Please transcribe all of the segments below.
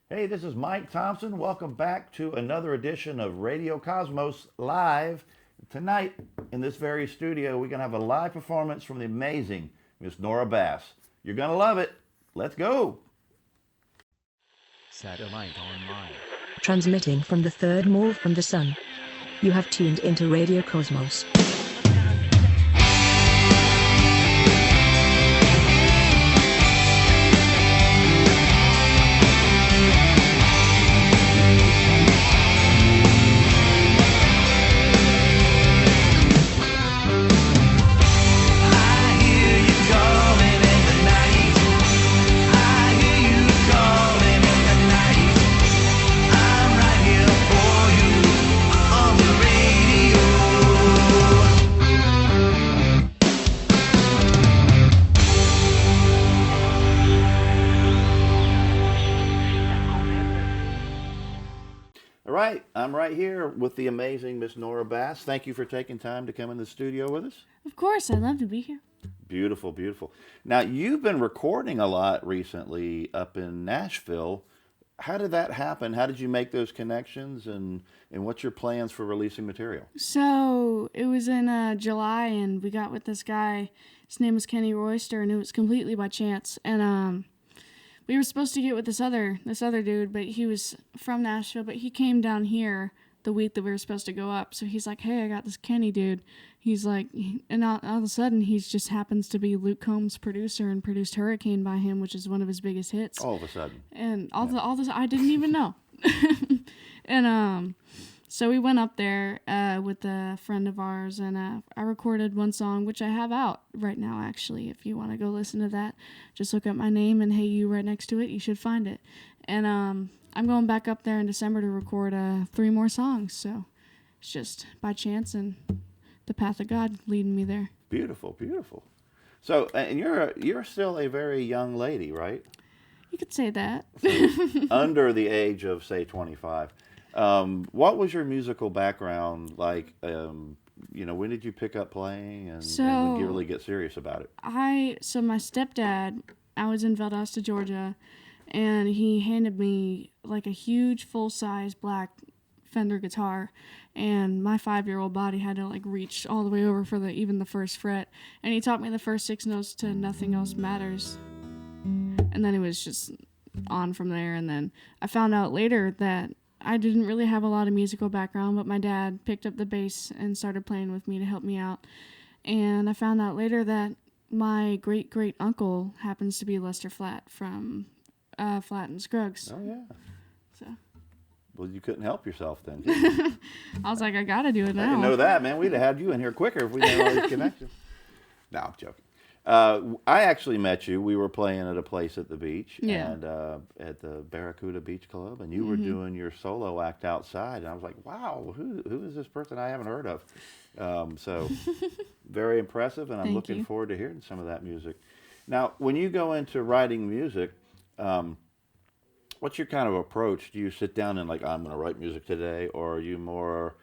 Hey, this is Mike Thompson. Welcome back to another edition of Radio Cosmos Live. Tonight, in this very studio, we're going to have a live performance from the amazing Miss Norah Bass. You're going to love it. Let's go. Satellite online. Transmitting from the third mall from the sun. You have tuned into Radio Cosmos. I'm right here with the amazing Miss Norah Bass. Thank you for taking time to come in the studio with us. Of course, I'd love to be here. Beautiful, beautiful. Now, you've been recording a lot recently up in Nashville. How did that happen? How did you make those connections, and what's your plans for releasing material? So, it was in July, and we got with this guy. His name was Kenny Royster, and it was completely by chance. And we were supposed to get with this other dude, but he was from Nashville, but he came down here the week that we were supposed to go up. So he's like, hey, I got this Kenny dude. He's like, and all of a sudden, he just happens to be Luke Combs' producer and produced Hurricane by him, which is one of his biggest hits. All of a sudden. And all this, I didn't even know. And so we went up there with a friend of ours, and I recorded one song, which I have out right now, actually. If you want to go listen to that, just look up my name and Hey You right next to it. You should find it. And I'm going back up there in December to record 3 more songs. So it's just by chance and the path of God leading me there. Beautiful, beautiful. So, and you're still a very young lady, right? You could say that. So, under the age of, say, 25. What was your musical background like? When did you pick up playing, and when did you really get serious about it? So my stepdad, I was in Valdosta, Georgia, and he handed me like a huge full-size black Fender guitar, and my 5-year-old body had to like reach all the way over for even the first fret, and he taught me the first 6 notes to Nothing Else Matters, and then it was just on from there. And then I found out later that I didn't really have a lot of musical background, but my dad picked up the bass and started playing with me to help me out. And I found out later that my great-great-uncle happens to be Lester Flatt from Flatt and Scruggs. Oh, yeah. So. Well, you couldn't help yourself then. I was like, I got to do it now. I didn't know that, man. We'd have had you in here quicker if we made all these connections. No, I'm joking. I actually met you. We were playing at a place at the beach, and at the Barracuda Beach Club, and you were doing your solo act outside, and I was like, wow, who is this person I haven't heard of? So very impressive, and I'm looking forward to hearing some of that music. Now, when you go into writing music, what's your kind of approach? Do you sit down and like, I'm going to write music today, or are you more,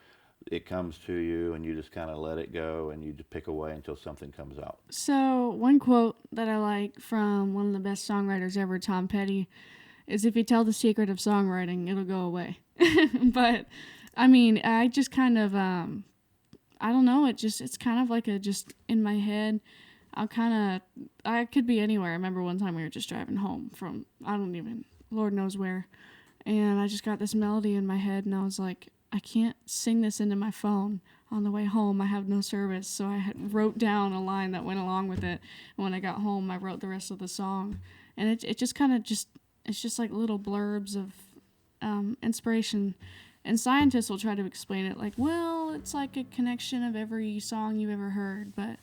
it comes to you and you just kind of let it go and you just pick away until something comes out? So one quote that I like from one of the best songwriters ever, Tom Petty, is if you tell the secret of songwriting, it'll go away. But I mean, I just kind of, I don't know, it's kind of like just in my head. I could be anywhere. I remember one time we were just driving home from, Lord knows where, and I just got this melody in my head, and I was like, I can't sing this into my phone on the way home. I have no service. So I wrote down a line that went along with it. And when I got home, I wrote the rest of the song. And it just kind of it's just like little blurbs of inspiration. And scientists will try to explain it like, well, it's like a connection of every song you've ever heard. But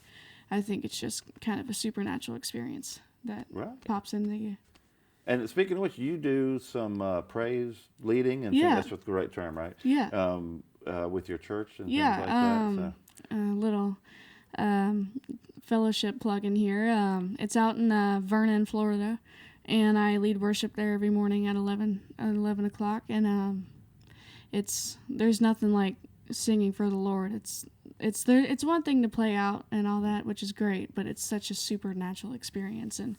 I think it's just kind of a supernatural experience that pops into you. And speaking of which, you do some praise leading, and Yeah. that's the right term, right? Yeah. With your church and Yeah. things like that. So. A little fellowship plug in here. It's out in Vernon, Florida, and I lead worship there every morning at 11 o'clock. And there's nothing like singing for the Lord. It's one thing to play out and all that, which is great, but it's such a supernatural experience and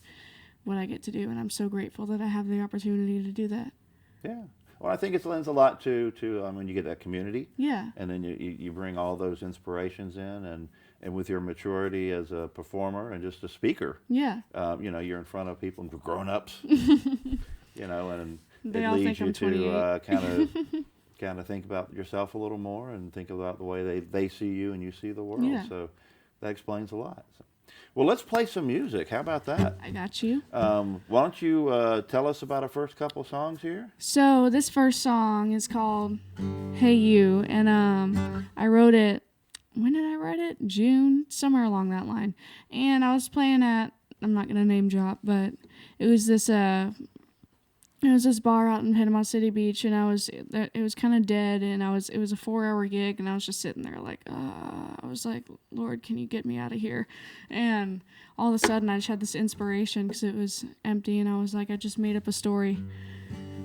what I get to do, and I'm so grateful that I have the opportunity to do that. Yeah. Well, I think it lends a lot to when you get that community. Yeah. And then you bring all those inspirations in, and with your maturity as a performer and just a speaker. Yeah. You're in front of people, grown-ups, and They it all leads think you I'm to kind of think about yourself a little more and think about the way they see you and you see the world. Yeah. So that explains a lot. So. Well, let's play some music. How about that? I got you. Why don't you tell us about our first couple songs here? So this first song is called "Hey You," and I wrote it. When did I write it? June, somewhere along that line. And I was playing at, I'm not gonna name drop, but it was this bar out in Panama City Beach, and it was kind of dead, and it was a 4-hour gig, and I was just sitting there like, I was like, Lord, can you get me out of here? And all of a sudden, I just had this inspiration because it was empty, and I was like, I just made up a story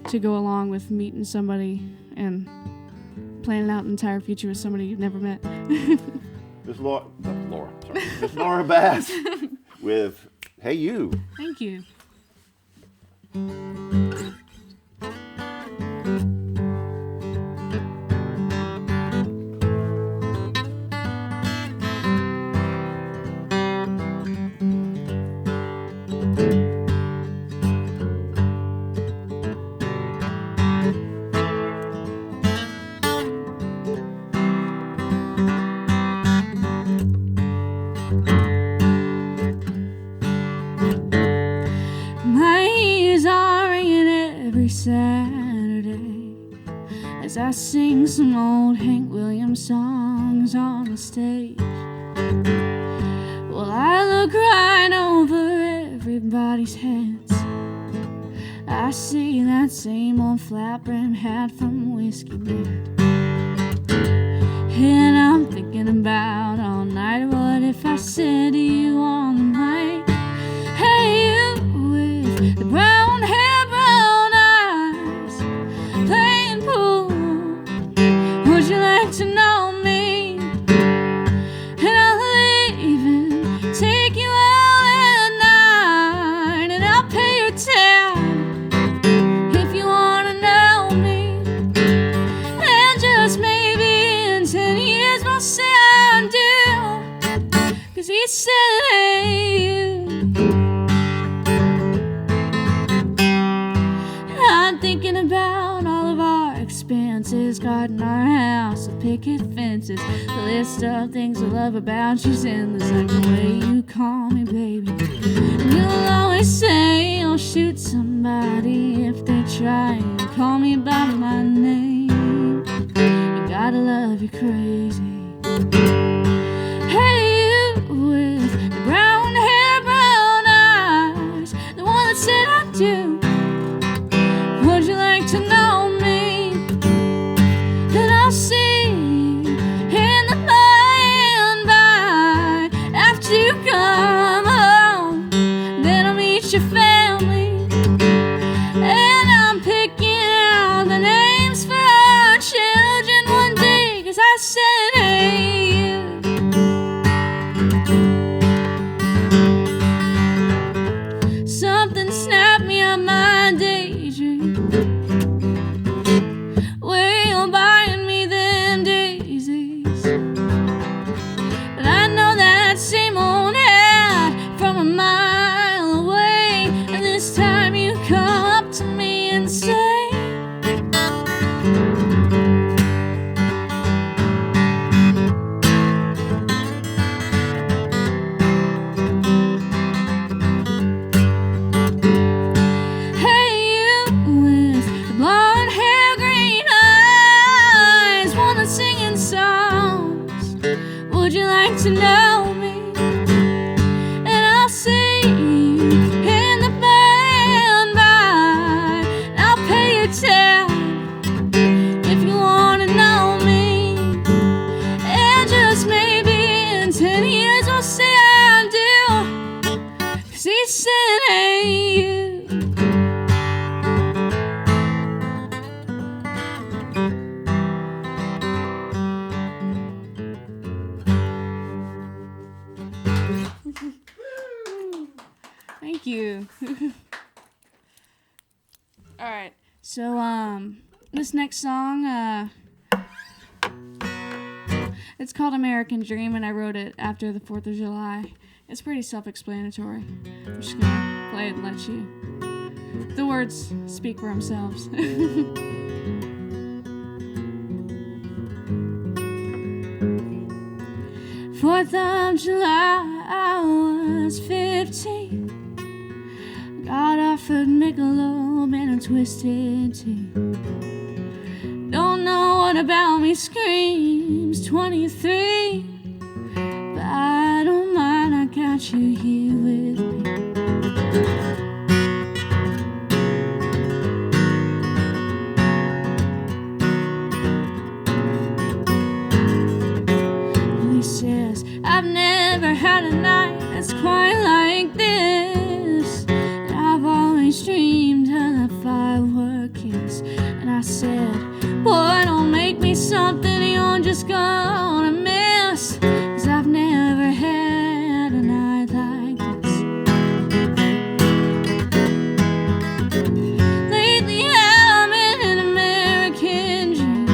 to go along with meeting somebody and planning out an entire future with somebody you've never met. This Norah Bass with "Hey You." Thank you. Saturday, as I sing some old Hank Williams songs on the stage. Well, I look right over everybody's heads. I see that same old flat-brim hat from Whiskey Bed. And I'm thinking about all night, what if I said to you on the mic, hey, you with the brown hair, playing pool, would you like to know me? And I'll even take you out at night, and I'll pay your tab if you want to know me. And just maybe in 10 years we'll say I do, 'cause he said, hey, you. I'm thinking about expenses, garden, our house, the picket fences, the list of things I love about you's endless, like the way you call me baby. And you'll always say you'll shoot somebody if they try and call me by my name. You gotta love you crazy. Hey, you with the brown hair, brown eyes, the one that said I do. Would you like to know me? Then I'll see you in the by and by. After you come home, then I'll meet your family. And I'm picking out the names for our children one day, 'cause I said, hey, you. Something snapped me on my daydream. Same old ad from a mile away, and this time you come up to me and say, hey, you with So, this next song, it's called American Dream, and I wrote it after the 4th of July. It's pretty self-explanatory. I'm just gonna play it and let you... The words speak for themselves. 4th of July, I was 15. Got offered Michelob and a twisted tea. Don't know what about me screams 23, but I don't mind, I got you here with me. I've never had a night that's quite like this. And I've always dreamed of the firework kiss. And I said, boy, don't make me something you're just gonna miss. 'Cause I've never had a night like this. Lately I'm in an American dream.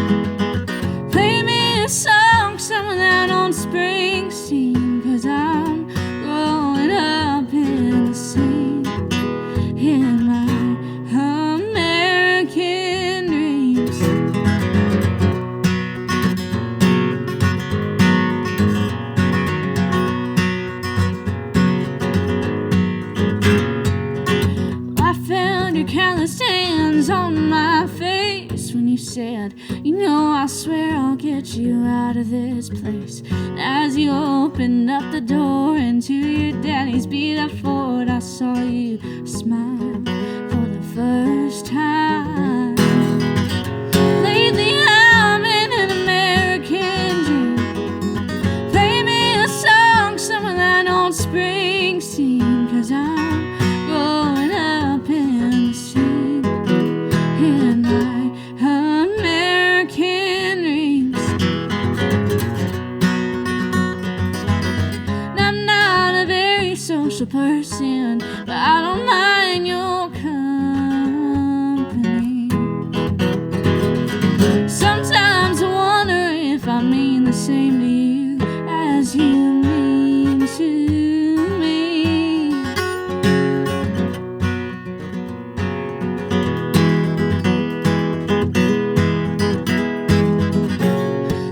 Play me a song, some of that on Springsteen, 'cause I'm growing up in the scene, in my American dreams. I found your callous hands on my face when you said, you know, I swear I'll get you out of this place. And as you opened up the door into your daddy's beat-up Ford, I saw you smile for the first time. Lately I'm in an American dream. Play me a song, some of that old Springsteen, 'cause I'm growing up in the scene, in my American dreams. And I'm not a very social person, but I don't mind your company. Sometimes I wonder if I mean the same to you as you mean to me.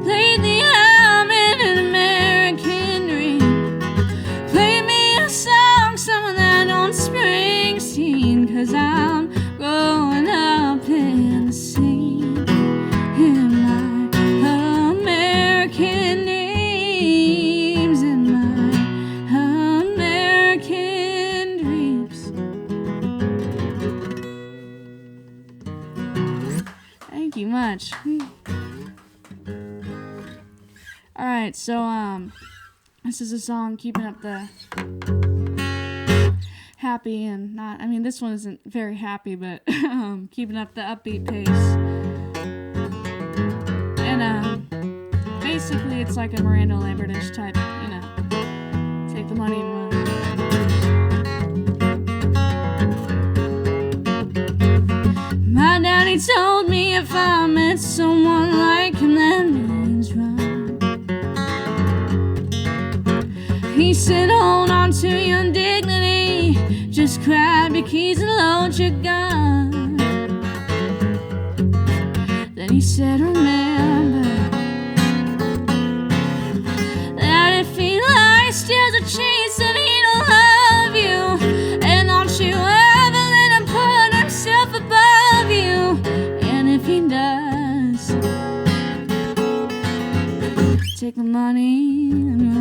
Lately I'm in an American dream. Play me a song, some of that on Springsteen, 'cause I'm growing up in the scene, in my American dreams, in my American dreams. Thank you much. Alright, so this is a song keeping up the happy and not, I mean, this one isn't very happy, but keeping up the upbeat pace. And basically it's like a Miranda Lambert-ish type, you know, take the money and run. My daddy told me if I met someone like him, that means run. He said, hold on to your dignity, just grab your keys and load your gun. Then he said, remember that if he lies, steals or cheats, then he don't love you. And don't you ever let him put himself above you. And if he does, take the money and run.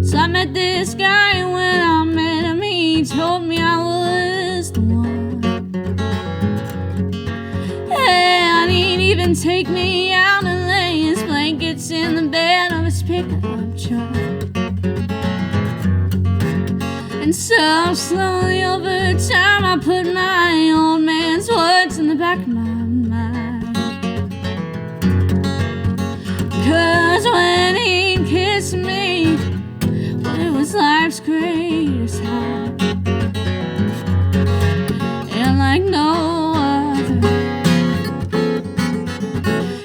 So I met this guy, and when I met him, he told me I was the one. And he'd even take me out and lay his blankets in the bed of his pickup truck. And so slowly over time, I put my old man's words in the back of my mind. 'Cause when he'd kiss me, was life's greatest high, and like no other,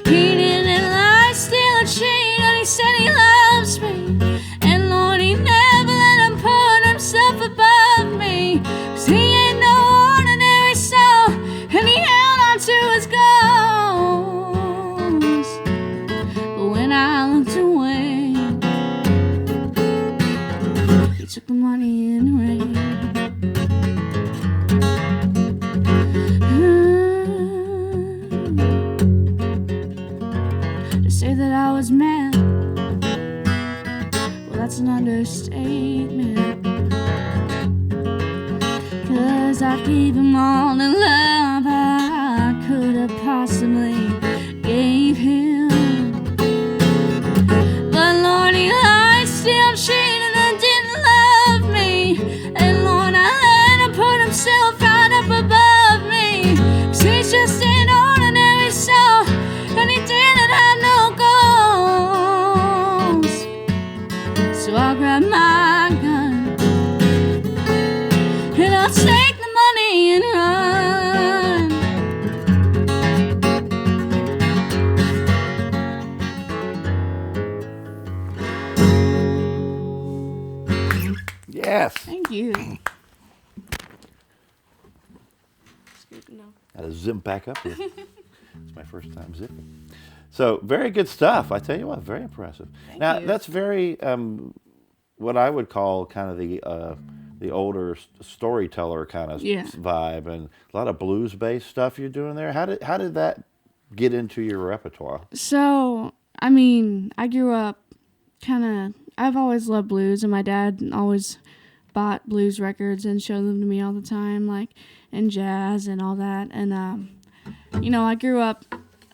he didn't lie, steal or cheat, and he said he loves me, and Lord, he never let him put himself above me, 'cause he ain't no ordinary soul, and he held on to his goals. But when I looked away, he took the money and ran. To say that I was mad, well, that's an understatement, 'cause I gave him all the love I could have possibly gave him. But Lord, he lied, still cheated, and didn't love me. And Lord, I let him put himself right up above me, 'cause he's just an ordinary soul, and he didn't have no goals. So I'll grab my gun, and I'll take the money and run. Yes. Thank you. Got to zip back up here. It's my first time zipping. So very good stuff. I tell you what, very impressive. Now you. that's very what I would call kind of the older storyteller kind of Yeah. vibe, and a lot of blues based stuff you're doing there. How did that get into your repertoire? So, I mean, I grew up I've always loved blues, and my dad always bought blues records and showed them to me all the time, like, and jazz and all that. And, I grew up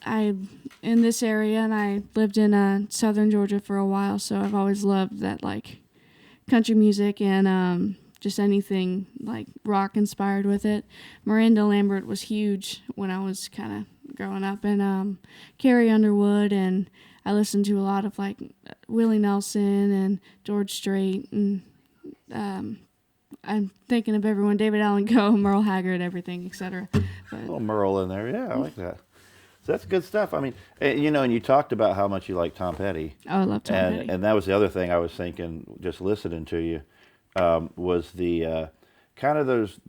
in this area, and I lived in southern Georgia for a while, so I've always loved that, like, country music and just anything, like, rock inspired with it. Miranda Lambert was huge when I was kind of growing up, and Carrie Underwood, and I listened to a lot of, like, Willie Nelson and George Strait, and I'm thinking of everyone, David Allen Coe, Merle Haggard, everything, etc. A little Merle in there, yeah, I like that. So that's good stuff. I mean, and you talked about how much you like Tom Petty. Oh, I love Tom Petty. And that was the other thing I was thinking, just listening to you, was the kind of those,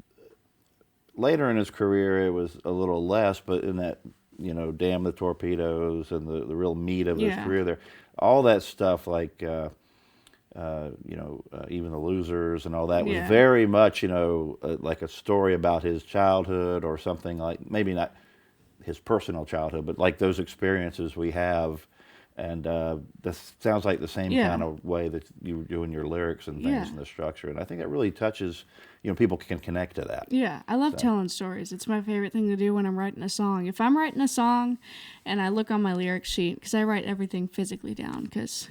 later in his career it was a little less, but in that, Damn the Torpedoes and the real meat of his career there, all that stuff, like, even the Losers and all that was very much, like a story about his childhood, or something, like, maybe not his personal childhood, but like those experiences we have. And this sounds like the same kind of way that you do in your lyrics and things and the structure. And I think that really touches, people can connect to that. Yeah, I love telling stories. It's my favorite thing to do when I'm writing a song. If I'm writing a song and I look on my lyric sheet, because I write everything physically down, because,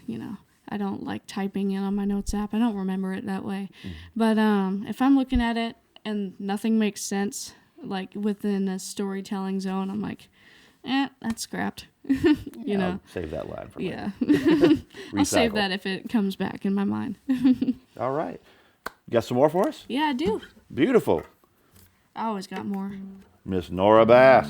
I don't like typing it on my notes app. I don't remember it that way. But if I'm looking at it and nothing makes sense, like within a storytelling zone, I'm like, that's scrapped. I'll save that line for later. Yeah. I'll save that if it comes back in my mind. All right. You got some more for us? Yeah, I do. Beautiful. I always got more. Miss Norah Bass.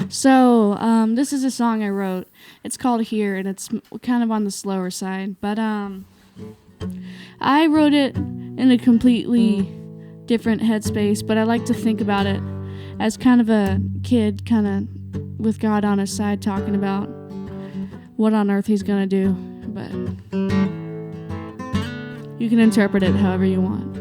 So, this is a song I wrote. It's called Here, and it's kind of on the slower side. But I wrote it in a completely different headspace, but I like to think about it as kind of a kid, kind of with God on his side, talking about what on earth he's going to do. But you can interpret it however you want.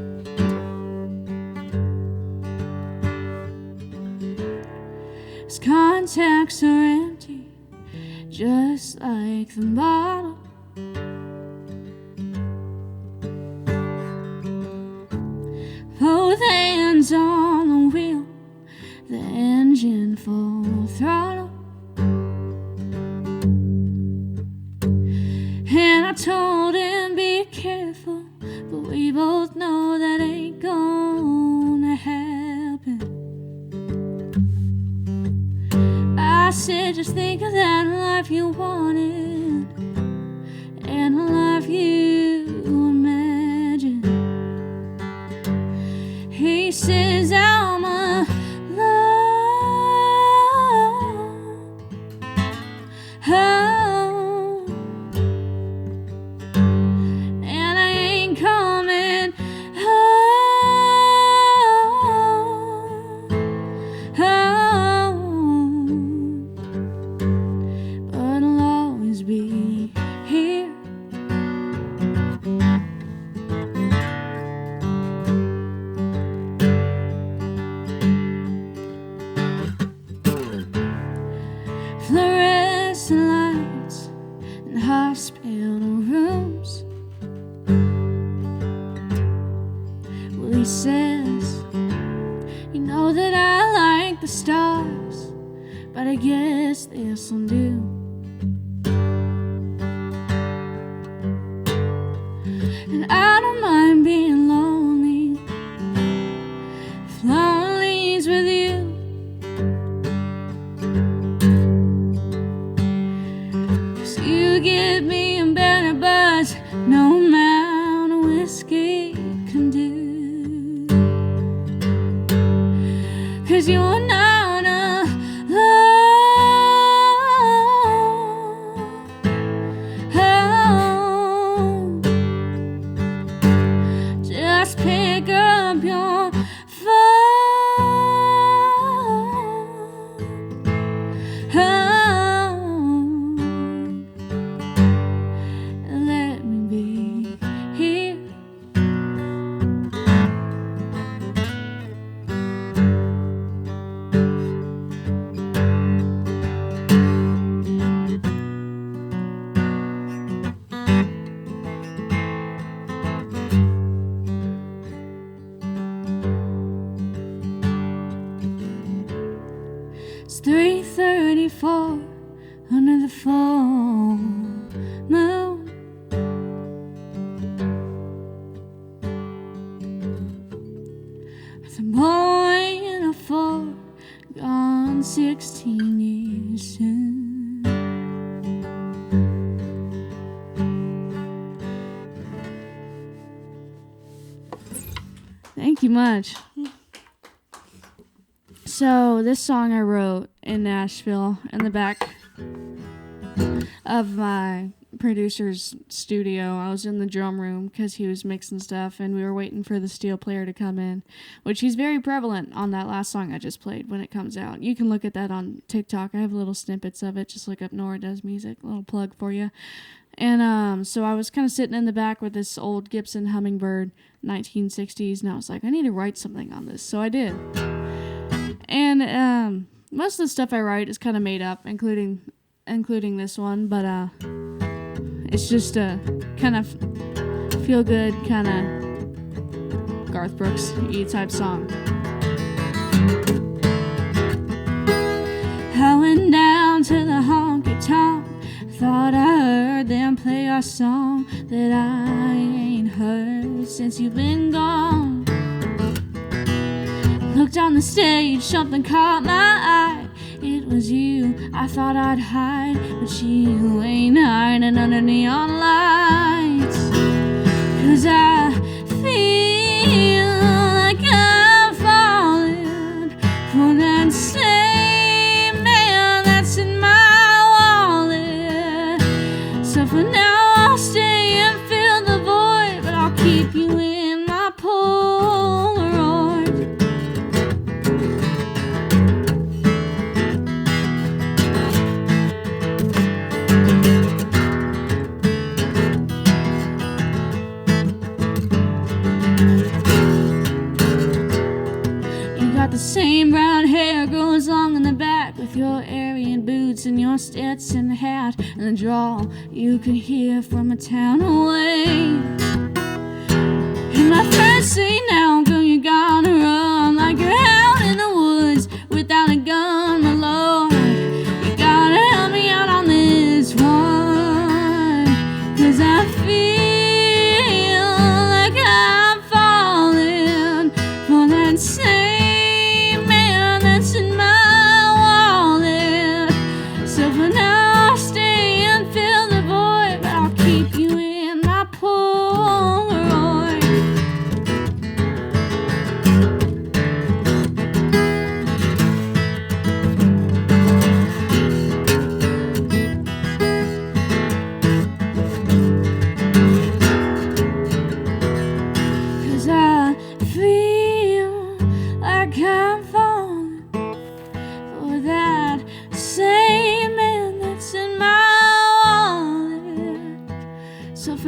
His contacts are empty, just like the bottle. Both hands on the wheel, the engine full throttle. And I told him, be careful, but we both know that ain't gonna happen. I I said, just think of that life you wanted and the life you imagined. He says, I'm alone, and I ain't coming home, but I'll always be here. Fluorescent lights in hospital rooms. Well, he says, you know that I like the stars, but I guess this will do. And I don't mind being lonely if lonely's with you. 'Cause you give me a better buzz no amount of whiskey can do. 'Cause you're not alone. Just pick up your phone and let me be here. It's 3:34 under the full moon. With a boy and a four, gone 16 years soon. Thank you much. So this song I wrote in Nashville in the back of my producer's studio. I was in the drum room because he was mixing stuff and we were waiting for the steel player to come in, which he's very prevalent on that last song I just played when it comes out. You can look at that on TikTok. I have little snippets of it. Just look up Norah Does Music, a little plug for you. And so I was kind of sitting in the back with this old Gibson Hummingbird 1960s, and I was like, I need to write something on this. So I did. And most of the stuff I write is kind of made up, including this one, but it's just a kind of feel good, kind of Garth Brooks-y type song. I went down to the honky tonk, thought I heard them play our song that I ain't heard since you've been gone. Looked on the stage, something caught my eye. It was you, I thought I'd hide, but you ain't hiding under neon lights. 'Cause I feel like I'm falling for that same man that's in my wallet. So for now I'll stay and fill the void, but I'll keep you in my Polaroid. The same brown hair grows long in the back, with your Aryan boots and your Stetson hat and the drawl you could hear from a town away. And my friends say, now girl, you gotta run like you're out in the woods without a gun, my lord. You gotta help me out on this one, 'cause I feel like I'm falling for that same in my wallet.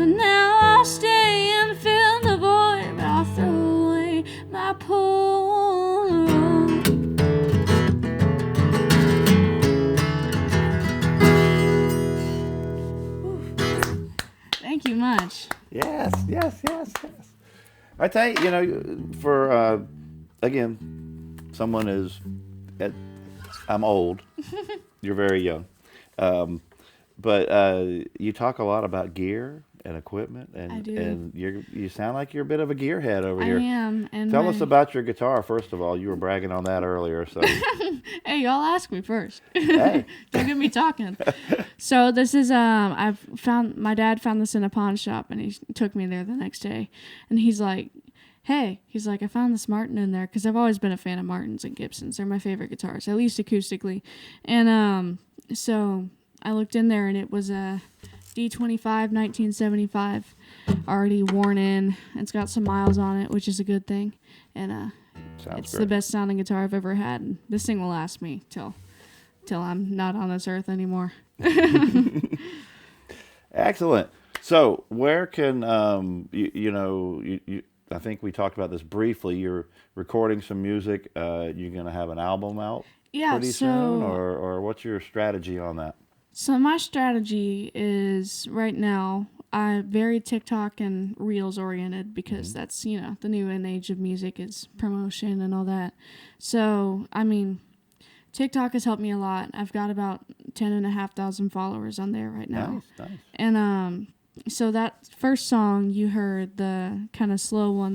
For now I'll stay and fill the void, but I'll throw away my Polaroid. Thank you much. Yes. I tell you, for again, someone is, I'm old. You're very young, but you talk a lot about gear and equipment, and I do. And you sound like you're a bit of a gearhead over here. I am. And Tell us about your guitar first of all. You were bragging on that earlier, so. Hey, y'all ask me first. Hey. Don't get me talking. So this is my dad found this in a pawn shop, and he took me there the next day, and he's like, I found this Martin in there, because I've always been a fan of Martins and Gibsons. They're my favorite guitars, at least acoustically. And so I looked in there, and it was a D25 1975, already worn in. It's got some miles on it, which is a good thing. And it's great. the best sounding guitar I've ever had. And this thing will last me till I'm not on this earth anymore. Excellent. So where can I think we talked about this briefly. You're recording some music. You're going to have an album out pretty soon, or what's your strategy on that? So my strategy is right now I'm very TikTok and Reels oriented, because that's, the new age of music is promotion and all that. So, I mean, TikTok has helped me a lot. I've got about 10,500 followers on there right now. Nice. And so that first song you heard, the kind of slow one,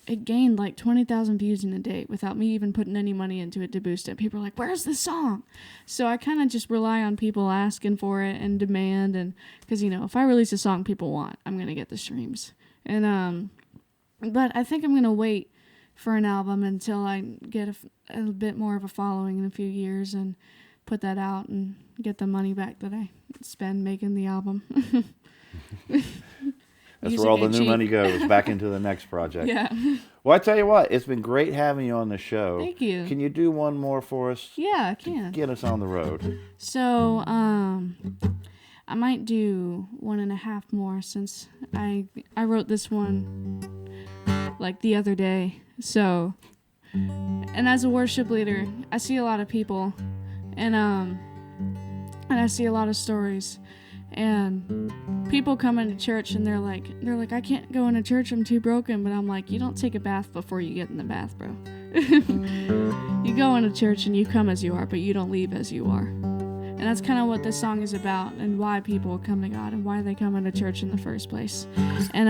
it gained like 20,000 views in a day without me even putting any money into it to boost it. People are like, where's this song? So I kind of just rely on people asking for it and demand, and because if I release a song people want, I'm gonna get the streams. And but I think I'm gonna wait for an album until I get a bit more of a following in a few years, and put that out and get the money back that I spend making the album. That's where all the new money goes, back into the next project. Yeah. Well, I tell you what, it's been great having you on the show. Thank you. Can you do one more for us? Yeah, I can. Get us on the road. So, I might do 1.5 more, since I wrote this one like the other day. So, and as a worship leader, I see a lot of people, and I see a lot of stories. And people come into church and they're like, I can't go into church, I'm too broken. But I'm like, you don't take a bath before you get in the bath, bro. You go into church and you come as you are, but you don't leave as you are. And that's kind of what this song is about, and why people come to God, and why they come into church in the first place. And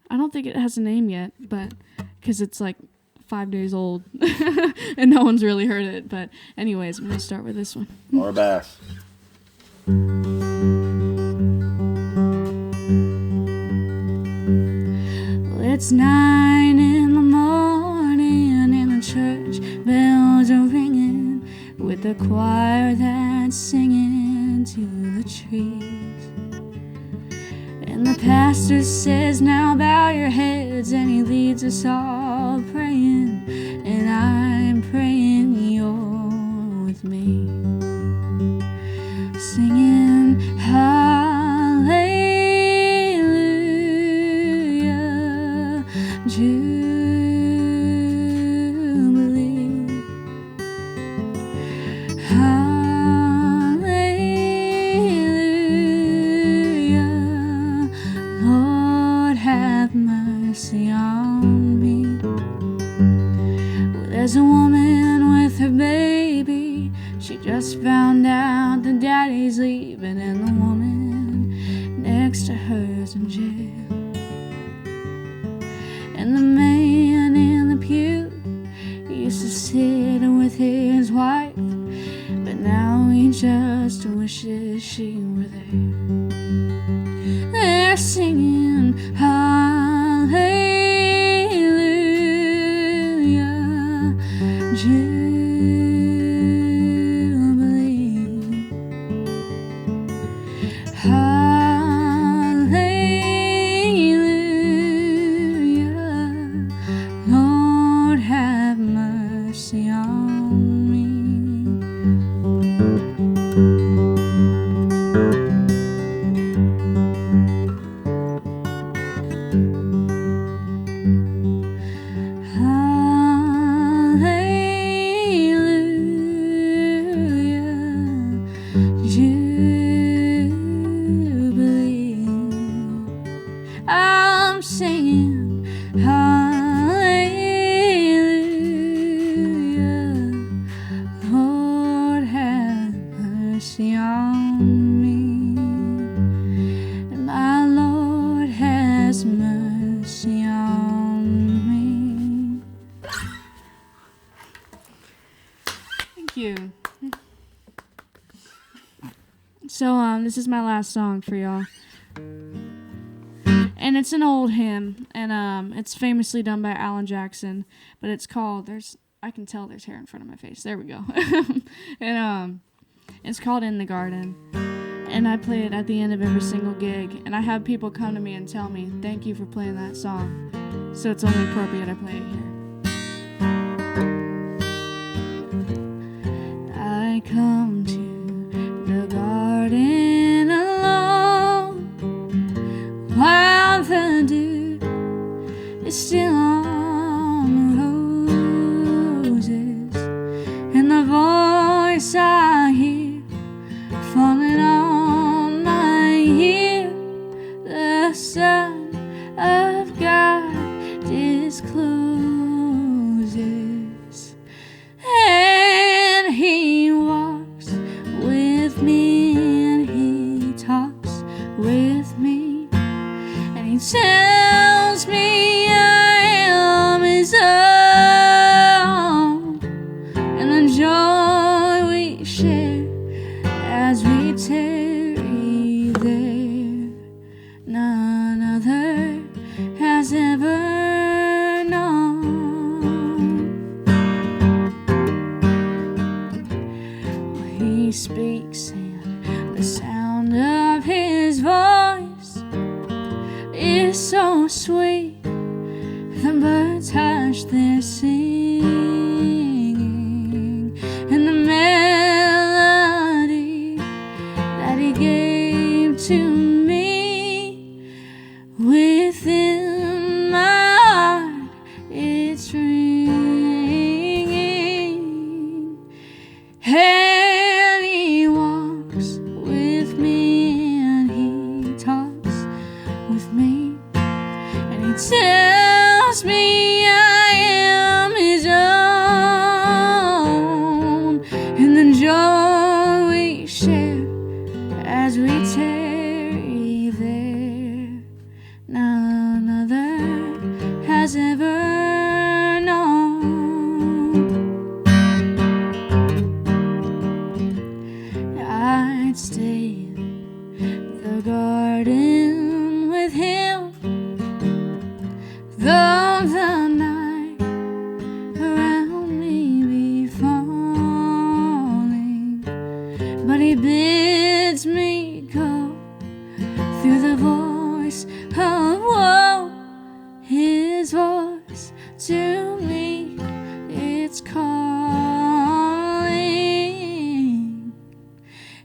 I don't think it has a name yet, but because it's like 5 days old and no one's really heard it. But anyways, I'm going to start with this one. Norah Bass. It's 9 in the morning and the church bells are ringing, with the choir that's singing to the trees. And the pastor says, now bow your heads, and he leads us all praying, and I'm praying you're with me, singing hallelujah, Jubilee, hallelujah, Lord have mercy on me. Well, there's a woman with her baby, she just found out the daddy's leaving, and the woman next to her's in jail. And the man in the pew, he used to sit with his wife, but now he just wishes she were there. They're singing hallelujah, Jubilee, hallelujah, Lord have mercy on me. you. So, this is my last song for y'all. And it's an old hymn, and it's famously done by Alan Jackson, but it's called, I can tell there's hair in front of my face. There we go. And it's called In the Garden. And I play it at the end of every single gig, and I have people come to me and tell me, thank you for playing that song. So it's only appropriate I play it here. I come to the garden alone while the dew is still on the roses, and the voice I hear falling on my ear, the Son of God discloses, and He walks with me, and He talks with me, and He tells me I am His own, and the joy we share as we tarry there, none other has ever known. He speaks, and the sound of His voice is so sweet, the birds hush their singing, and the melody that He gave to me within my heart, it's ringing. And He walks with me, and He talks with me, and He tells me I am His own, and the joy we share as we tarry there, none other has ever known. I'd stay in the garden with Him, though the night around me be falling, but He bids me go through the voice of woe. His voice to me, it's calling,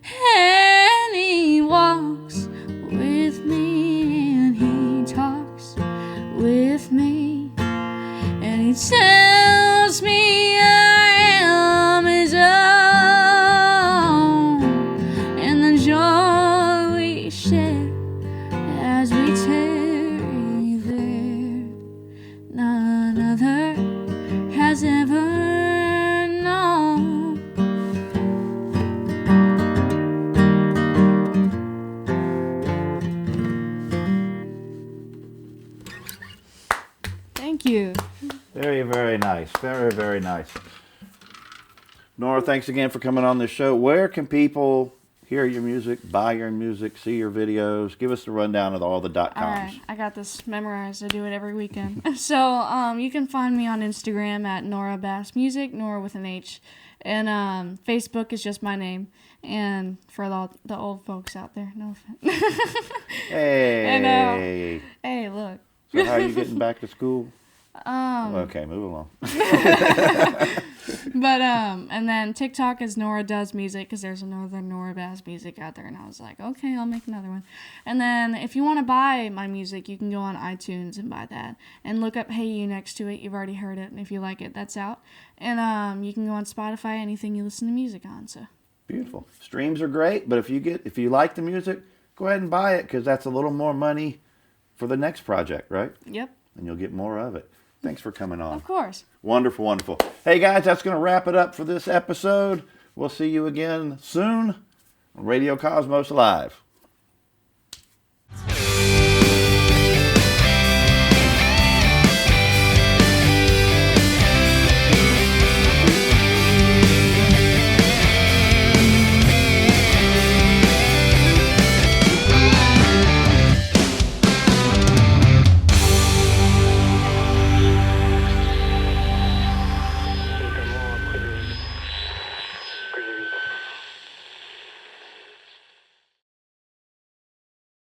and He walks with me, and He talks with me, and He tells me I am His own, and the joy we share as we tarry there, none other has ever known. Thank you. Very, very nice. Very, very nice. Nora, thanks again for coming on this show. Where can people hear your music, buy your music, see your videos? Give us the rundown of all the .coms. All right, I got this memorized. I do it every weekend. So you can find me on Instagram at Norah Bass Music, Nora with an H. And Facebook is just my name. And for the old folks out there, no offense. Hey. And, hey, look. So how are you getting back to school? Okay, move along. But and then TikTok is Norah Does Music, because there's another Norah Bass Music out there, and I was like, okay, I'll make another one. And then if you want to buy my music, you can go on iTunes and buy that, and look up Hey You next to it. You've already heard it, and if you like it, that's out. And you can go on Spotify, anything you listen to music on. So beautiful. Streams are great, but if you like the music, go ahead and buy it, because that's a little more money for the next project, right? Yep. And you'll get more of it. Thanks for coming on. Of course. Wonderful, wonderful. Hey, guys, that's going to wrap it up for this episode. We'll see you again soon on Radio Cosmos Live.